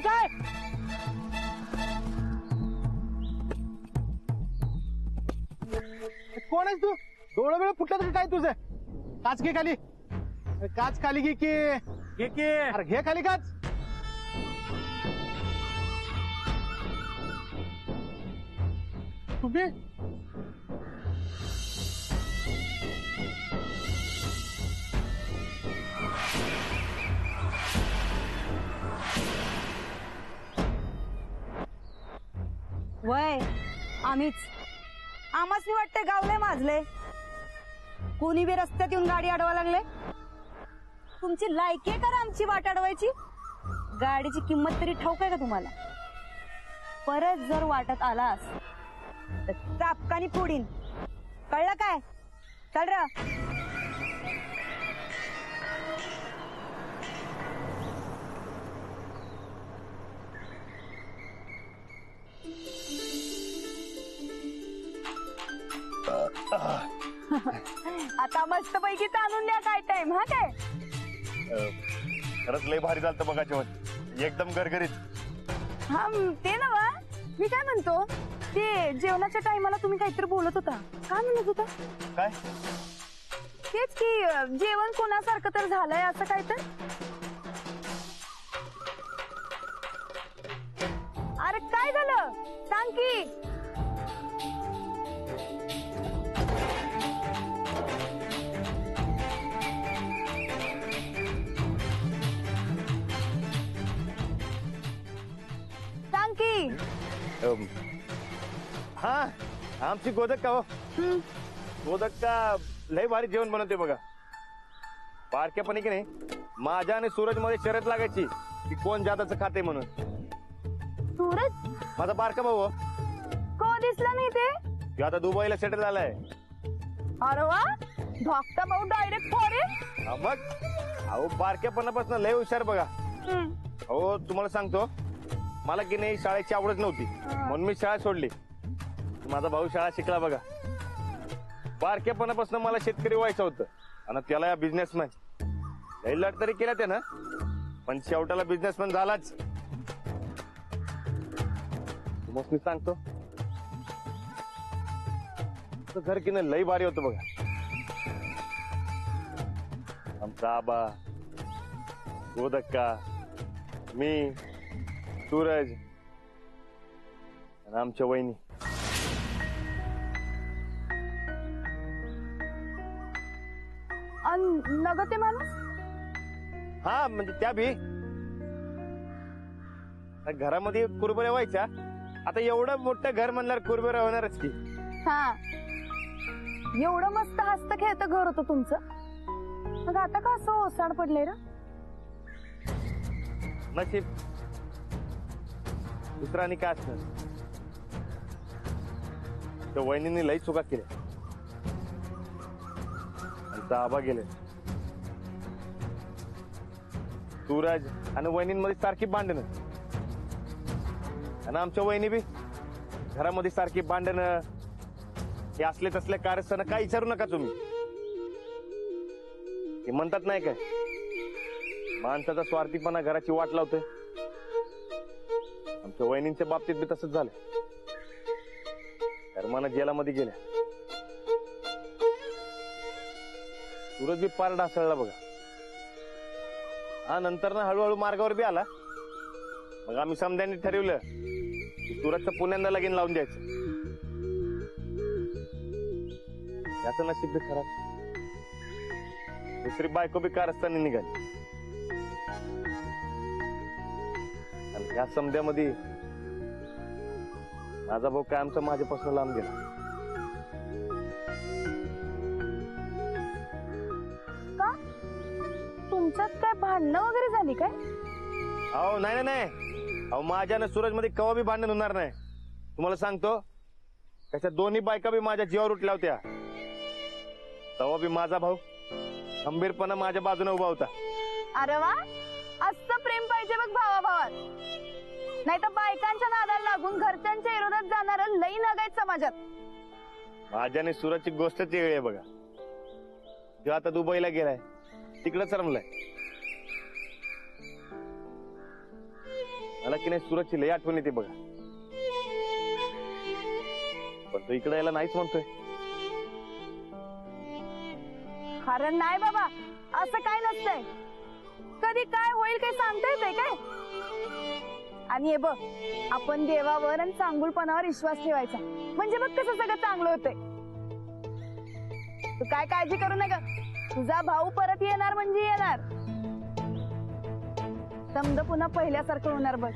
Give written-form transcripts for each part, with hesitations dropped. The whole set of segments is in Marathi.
काय कोण आहेस तू? डोळं वेळ फुटलं काय तुझं? काच घे खाली, काच खाली घे की अरे घे खाली काच. तुम्ही वय आम्हीच आम्हाच वाटते गावले माजले कोणी बी रस्त्यात येऊन गाडी अडवा लागले. तुमची लायकी आहे का आमची वाट अडवायची? गाडीची किंमत तरी ठाऊक आहे का तुम्हाला? परत जर वाटत आलास तर चापकानी फोडीन, कळलं काय? चल र. आता मस्त पैकी ताणून द्या काय टाइम. हा काय खरंच लय भारी झालं बघा जेवण, एकदम गरगरीत. हा ते ना वा मी काय म्हणतो, ते जेवणाच्या टाइमाला तुम्ही काहीतरी बोलत होता. काय म्हणत होता? काय? तेच की जेवण कोणासारखं तर झालंय असं काय तर. अरे काय झालं सांग की. सांग की. हा आमची गोदक्का हो. गोदक्का लय भारी जेवण बनवते बघा. बारक्यापणी की नाही माझ्या आणि सूरज मध्ये शर्यत लागायची की कोण जादाचं खाते म्हणून. सूरज माझा बारका भाऊ को दिसला नाही ते? तो आता दुबईला सेटल झालाय. अरे वा धाकटा भाऊ डायरेक्ट फॉरेन. मग अहो बारक्यापणापासून लय हुशार बघा. हो तुम्हाला सांगतो, मला की नाही शाळेची आवडच नव्हती म्हणून मी शाळा सोडली. माझा भाऊ शाळा शिकला बघा. बारक्यापणापासून मला शेतकरी व्हायचं होतं आणि त्याला या बिझनेसमॅन. लई लढ तरी केला त्यानं, पण शेवटाला बिझनेसमॅन झालाच. मग मी सांगतो घर की नाही लई भारी होतं बघा. आमचा आबा, गोदक्का, मी, सूरज आणि आमच्या वहिनी. नगते माणूस. हा म्हणजे त्या बी घरामध्ये कुरबुऱ्या व्हायच्या. आता एवढं मोठं घर म्हणल्यावर कुरबुऱ्या होणारच की. हा एवढं मस्त हसत खेळत घर होतं तुमचं, मग आता का असं ओसाड पडले र? नशीब दुसरा आणि काय असणार. त्या वहिनींनी लई चुका केल्या. आमचा आबा गेले. सूरज आणि वहिनींमध्ये सारखी भांडणं आणि आमच्या वहिनी बी घरामध्ये सारखी भांडणं. हे असले तसले कारस्थान काय विचारू नका तुम्ही. हे म्हणतात नाही काय, माणसाचा स्वार्थीपणा घराची वाट लावतोय. आमच्या वहिनींच्या बाबतीत बी तसंच झालं. कर्मानं जेलामध्ये गेल्या. सूरज बी पार ढासळला बघा. हा नंतर ना हळूहळू मार्गावर बी आला. मग आम्ही समध्यांनी ठरवलं की सूरजचं पुण्यांदा लगीन लावून द्यायचं. याचं नशीब बी खराब. दुसरी बायको बी कारस्थानी निघाली आणि या समध्यामध्ये माझा भाऊ काय आमचा माझ्यापासून लांब गेला. का तुमच्यात काय भांडणं वगैरे झाली काय? अहो नाही नाही नाही, अहो माझ्या ना सूरज मध्ये कवा बी भांडण होणार नाही. तुम्हाला सांगतो, त्याच्या दोन्ही बायका बी माझ्या जीवावर उठल्या होत्या. तेव्हा बी माझा भाऊ खंबीरपणा माझ्या बाजूने उभा होता. अरे वा, असं प्रेम पाहिजे बघ भावाभावात. नाही तर बायकांच्या नादाला लागून घरच्यांच्या विरोधात जाणार लई नगायत समाजात. माझ्या आणि सूरजची गोष्टच वेगळी आहे बघा. तो आता दुबईला गेलाय, तिकडेच रमलाय. मला की नाही सूरजची लई आठवण येते बघा. पण तो इकडे यायला नाहीच म्हणतोय. कारण नाही बाबा, असं काय नसतंय. कधी काय होईल काही सांगता येतंय काय? आणि हे बघ, आपण देवावर आणि चांगुलपणावर विश्वास ठेवायचा, म्हणजे बघ कसं सगळं चांगलं होतंय. तू काय काळजी करू नका, तुझा भाऊ परत येणार म्हणजे येणार. समजा पुन्हा पहिल्यासारखं होणार बघ.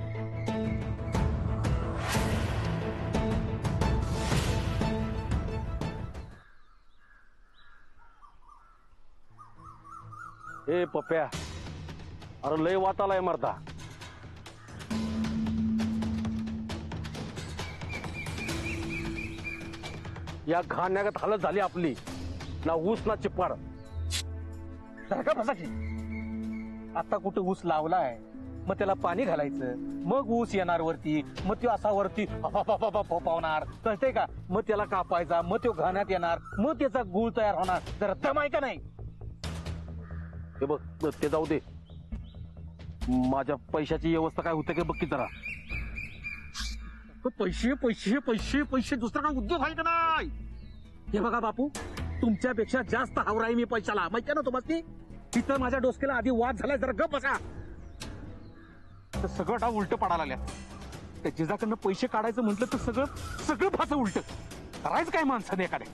ए पप्प्या, अरे लय वातालाय मरता. या घाण्यागत हालत झाली आपली, ना ऊस ना चिप्पाड. का बसा की, आता कुठे ऊस लावलाय, मग त्याला पाणी घालायचं, मग ऊस येणार वरती, मग तो असा वरती फोपावणार, कळतंय का? मग त्याला कापायचा, मग तो घाण्यात येणार, मग त्याचा गुळ तयार होणार. जरा दम आहे का नाही? हे बघ, ते जाऊ दे. माझ्या पैशाची व्यवस्था काय होते का बघ की जरा. पैसे पैसे पैसे पैसे, दुसरा काय उद्योग आहे का नाही? हे बघा बापू, तुमच्यापेक्षा जास्त हावर आहे मी पैशाला, माहिती ना तुम्हाला. तिथं माझ्या डोसक्याला आधी वाद झालाय, जरा गप बसा. तर सगळं डाव उलट पडायला लागल्या. त्या जिजाकडनं पैसे काढायचं म्हटलं तर सगळं सगळं फाचं उलट करायचं काय माणसाने एखाद्या.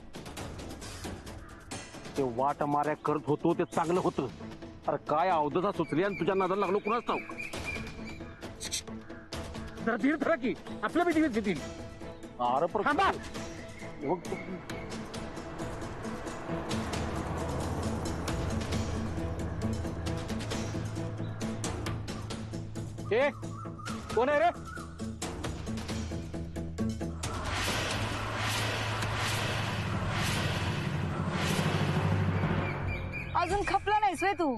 ते वाट माऱ्या करत होतो ते चांगलं होतं. अरे काय अवधता सुचली आणि तुझ्या नादाला लागलो कुणाच ठाऊक. जरा धीर धरा की, आपल्या बी दिवस येतील. अरे थांबा. ए, कोण आहे रे? अजून खपला नाहीस वे तू?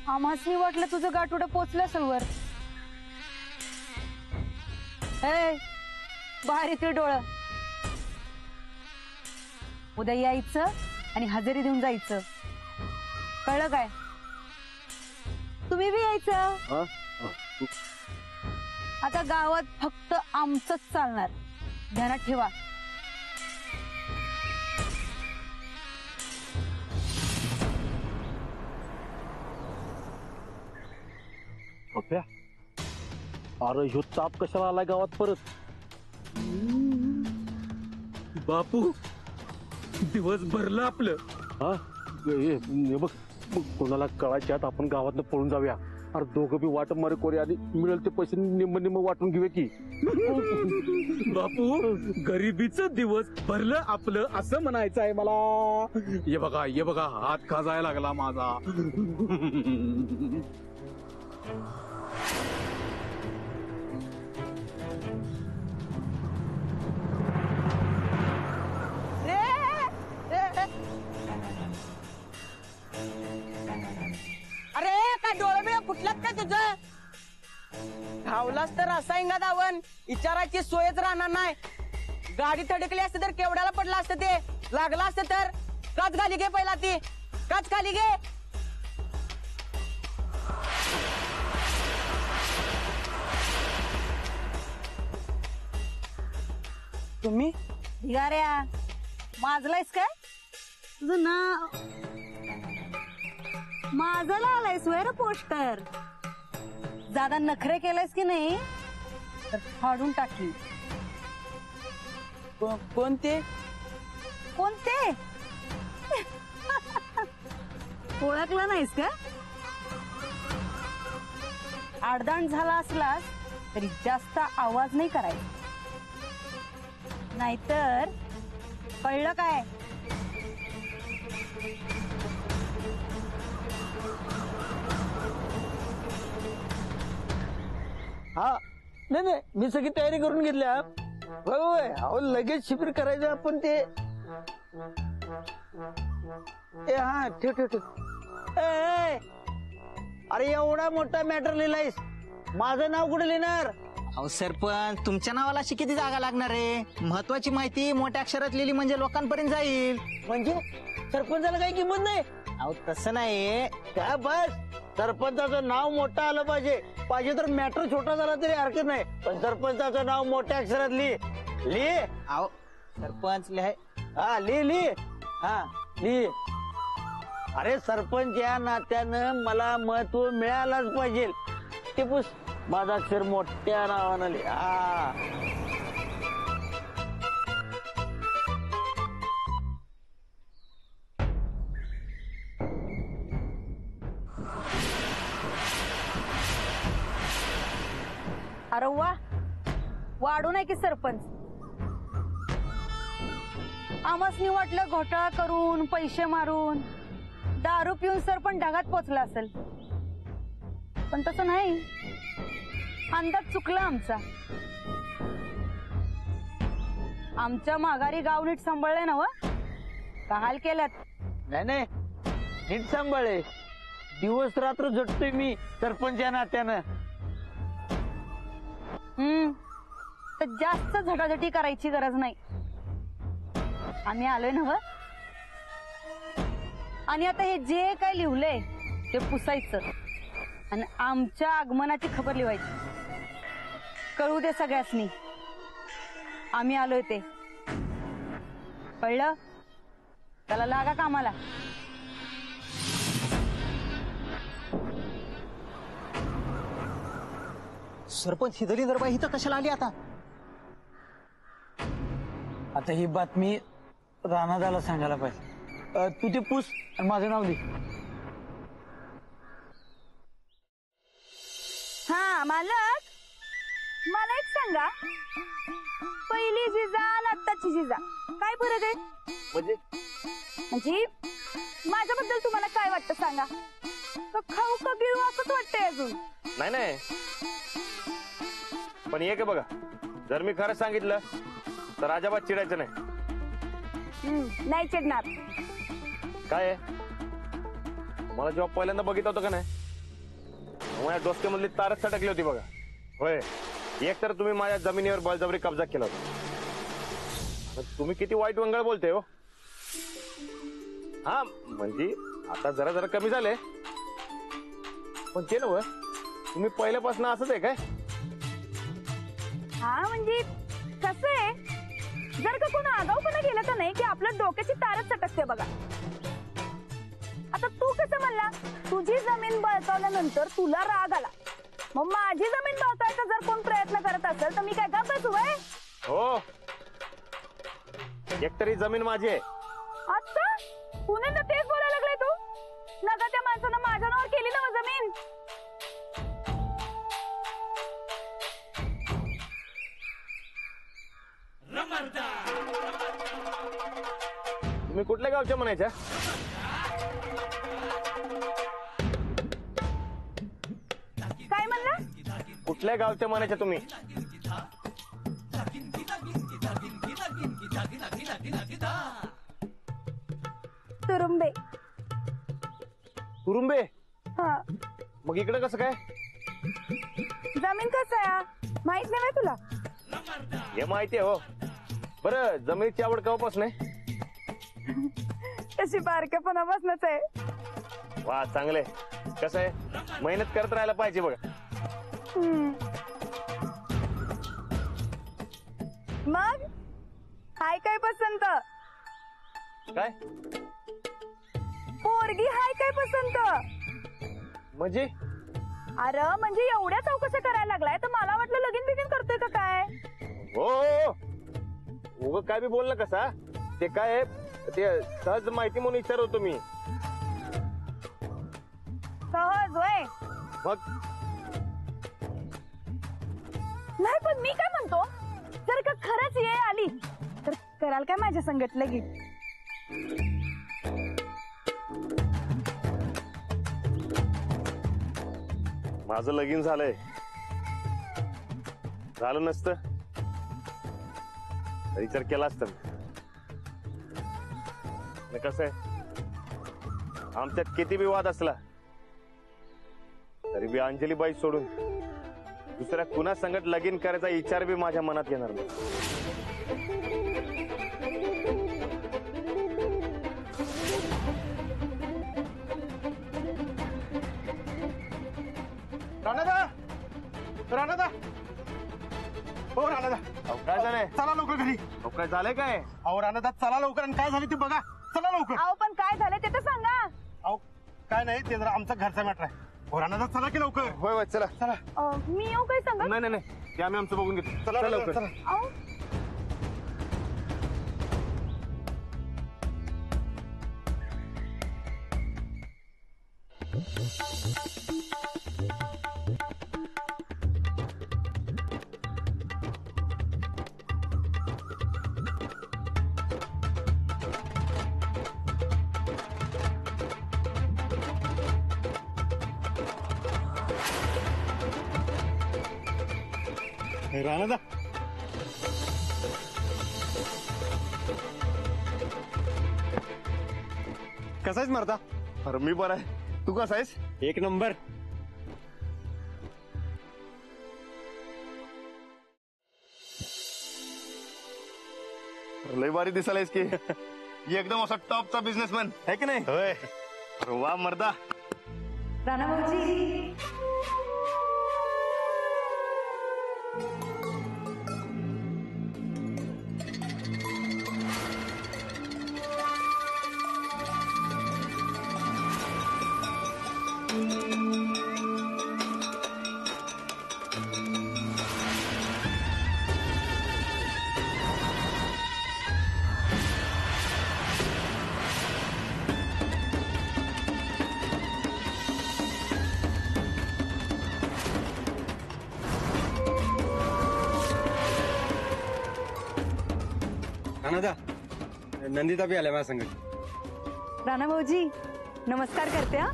आम्हासनी वाटलं तुझं गाठोडं पोचलं असेल वर. ए, बाहेर इकडे डोळं. उद्या यायचं आणि हजेरी देऊन जायचं, कळलं काय? तुम्ही बी यायचं. आता गावात फक्त आमचंच चालणार, ध्यानात ठेवा. पप्प्या, अरे ह्यो ताप कशाला आलाय गावात परत? बापू, दिवस भरलं आपलं. हा हे बघ, कोणाला कळायच्या आत आपण गावातनं पळून जाऊया. अरे दोघं बी वाट मारे कोरे आणि मिळेल ते पैसे निम्म निम्म वाटून घेऊया की. बापू, गरिबीचं दिवस भरलं आपलं असं म्हणायचं आहे मला. ये बघा हात खाजायला लागला माझा. अरे काय डोळे बिळे फुटलात का तुझं? धावलास तर असा इंगा धावन, विचारायची सोयच राहणार नाही. गाडी थडकली असते तर केवढ्याला पडला असतं ते, लागला असतं तर. काच खाली घे पहिला, ती काच खाली घे. तुम्ही भिगाऱ्या, माजलायस काय? तुझं नाव माझला आलायस वर पोस्टर. जादा नखरे केलायस की नाही तर फाडून टाकी. कोणते कोणते? ओळखलं नाहीस का? आडदांड झाला असलास तरी जास्त आवाज नाही करायचा, नाहीतर कळलं काय? नाही नाही मी सगळी तयारी करून घेतली हा. होय होय अहो लगेच शिबिर करायचं आपण ते हा ठेव ठेव ठेव ए, अरे एवढा मोठा मॅटर लिहिलायस माझं नाव कुठे लिहिणार अहो सरपंच तुमच्या नावाला अशी किती जागा लागणार आहे महत्वाची माहिती मोठ्या अक्षरात लिहिली म्हणजे लोकांपर्यंत जाईल म्हणजे सरपंचाला काही किंमत नाही अहो तसं नाही त्या बस सरपंचाचं नाव मोठं आलं पाहिजे पाहिजे तर मॅटर छोटा झाला तरी हरकत नाही पण सरपंचाचं नाव मोठ्या अक्षरात लिह अहो सरपंच लिहाय हा लिह हा लिह अरे सरपंच या नात्यानं मला महत्व मिळायलाच पाहिजे ते पुस माझा अक्षर मोठ्या नावानं लिह हा अरे वा वाढू नाही की सरपंच आमसनी वाटलं घोटाळा करून पैसे मारून दारू पिऊन सरपंच ढगात पोचला असेल पण तसं नाही अंदाज चुकला आमचा आमच्या माघारी गाव नीट सांभाळलंय ना व का हाल केल्यात नाही नाही नीट सांभाळे दिवस रात्र झटतोय मी सरपंच या नात्यानं तर जास्त झटाझटी करायची गरज नाही आम्ही आलोय ना व आणि आता हे जे काय लिहलंय ते पुसायचं आणि आमच्या आगमनाची खबर लिहायची कळू दे सगळ्यासनी आम्ही आलोय ते कळलं त्याला लागा कामाला सरपंच ही दलिंदरबाई इथं कशाला आली आता आता ही बातमी राणादाला सांगायला पाहिजे तू ते पुस आणि माझं नाव लिह हा मालक मला एक सांगा पहिली जिजा आणि आत्ताची जिजा काय फरक आहे म्हणजे म्हणजे माझ्याबद्दल तुम्हाला काय वाटतं सांगा का खाऊ का गिळू असंच वाटतंय अजून नाही नाही पण एक आहे बघा जर मी खरं सांगितलं तर अजिबात चिडायचं नाही नाही चिडणार काय आहे मला जेव्हा पहिल्यांदा बघितलं होतं का नाही माझ्या डोसक्यामधली तारच सटकली होती बघा होय एक तर तुम्ही माझ्या जमिनीवर बळजबरी कब्जा केला होता तुम्ही किती वाईट वंगळ बोलते हो हा म्हणजे आता जरा जरा कमी झाले पण ते नव्ह तुम्ही पहिल्यापासून असंच आहे काय हा म्हणजे कसं आहे जर का कोण आगाऊपणा केला तर नाही की आपल्या डोक्याची तारच सटकते बघा आता तू कसं म्हणला तुझी जमीन बळकावल्यानंतर तुला राग आला मग माझी जमीन बळकावायचा जर कोण प्रयत्न करत असेल तर मी काय गप्प बसू व्हय? हो एकतरी जमीन माझी आहे आता पुन्हा तेच बोलायला लागलाय तू नका त्या माणसानं माझ्या नावावर केली ना हो जमीन तुम्ही कुठल्या गावच्या म्हणायच्या काय म्हणला कुठल्या गावच्या म्हणायच्या तुम्ही तुरुंबे तुरुंबे हा मग इकडे कसं काय जमीन कसं आहे माहित नाही व्हय तुला हे माहिती आहे हो बरं जमिनीची आवड केव्हापासून आहे तशी बारक्यापणापासूनच आहे वा चांगले कसं आहे मेहनत करत राहायला पाहिजे बघा मग हाय काय पसंत काय पोरगी हाय काय पसंत म्हणजे अरे म्हणजे एवढ्या चौकशा करायला लागलाय तर मला वाटलं लगीन बिगीन करतोय का काय हो उग काय बी बोल ना कसा ते काय आहे, ते सहज माहिती म्हणून विचारतो मी सहज वय मग नाही पण मी काय म्हणतो जर का खरंच ये आली तर कराल काय माझ्या संगत लगीन माझं लगीन झालंय झालं नसतं विचार केला असतं कसं आहे आमच्यात किती बी वाद असला तरी बी अंजलीबाई सोडून दुसऱ्या कुणा संगत लगीन करायचा विचार बी माझ्या मनात येणार नाही. राणादा राणादा हो राणादा अहो, काय झालंय चला लवकर घरी. अहो, काय झालंय काय अहो राणादा चला लवकर आणि काय झालं ते बघा. चला लवकर. अहो पण काय झालं ते तर सांगा. अहो काय नाही ते जरा आमचा घरचा मॅटर आहे. हो राणादा चला की लवकर. होय होय चला चला. मी येऊ काय सांगा. नाही नाही नाही ते आम्ही आमचं बघून घेतो चला चला लवकर. लवकर अहो राणादा कसा आहेस मर्दा? अरे मी बरं आहे तू कसा आहेस एक नंबर. लय भारी दिसायलायस की एकदम असा टॉपचा बिझनेसमॅन आहे की नाही होय अरे वा मर्दा राणा भाऊजी राणादा नंदिता बी आल्या माझ्या संगत. राणा भाऊजी नमस्कार करते हा.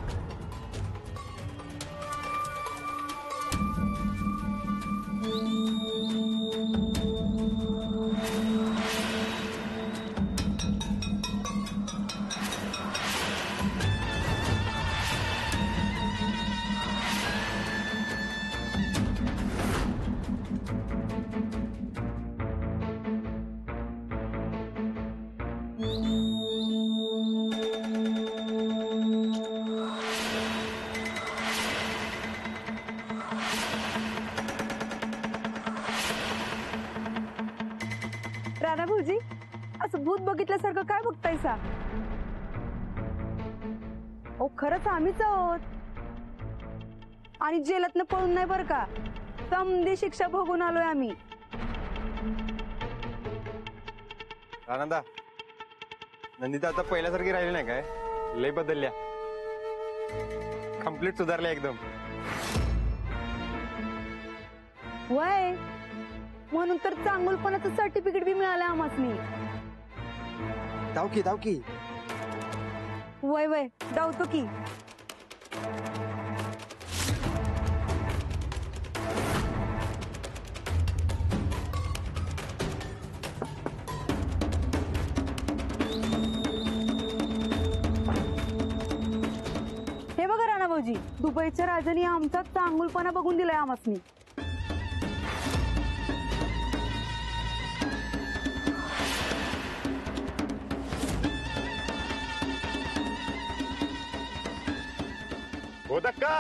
राणा भाऊजी असं भूत बघितल्यासारखं काय बघतायसा. ओ खरंच आम्हीच आहोत आणि जेलातनं पळून नाही बरं का. समधी शिक्षा भोगून आलोय आम्ही. आनंदा नंदिता आता पहिल्यासारखी राहिली नाही काय लय बदलल्या कम्प्लीट सुधारल्या एकदम. वय म्हणून तर चांगुलपणाचं सर्टिफिकेट बी मिळालं आम्हासनी. धावकी धावकी वय वय धावतो की. हे बघा राणा भाऊजी दुबईच्या राजाने आमचा चांगुलपणा बघून दिलाय आम्हासनी. हो धक्का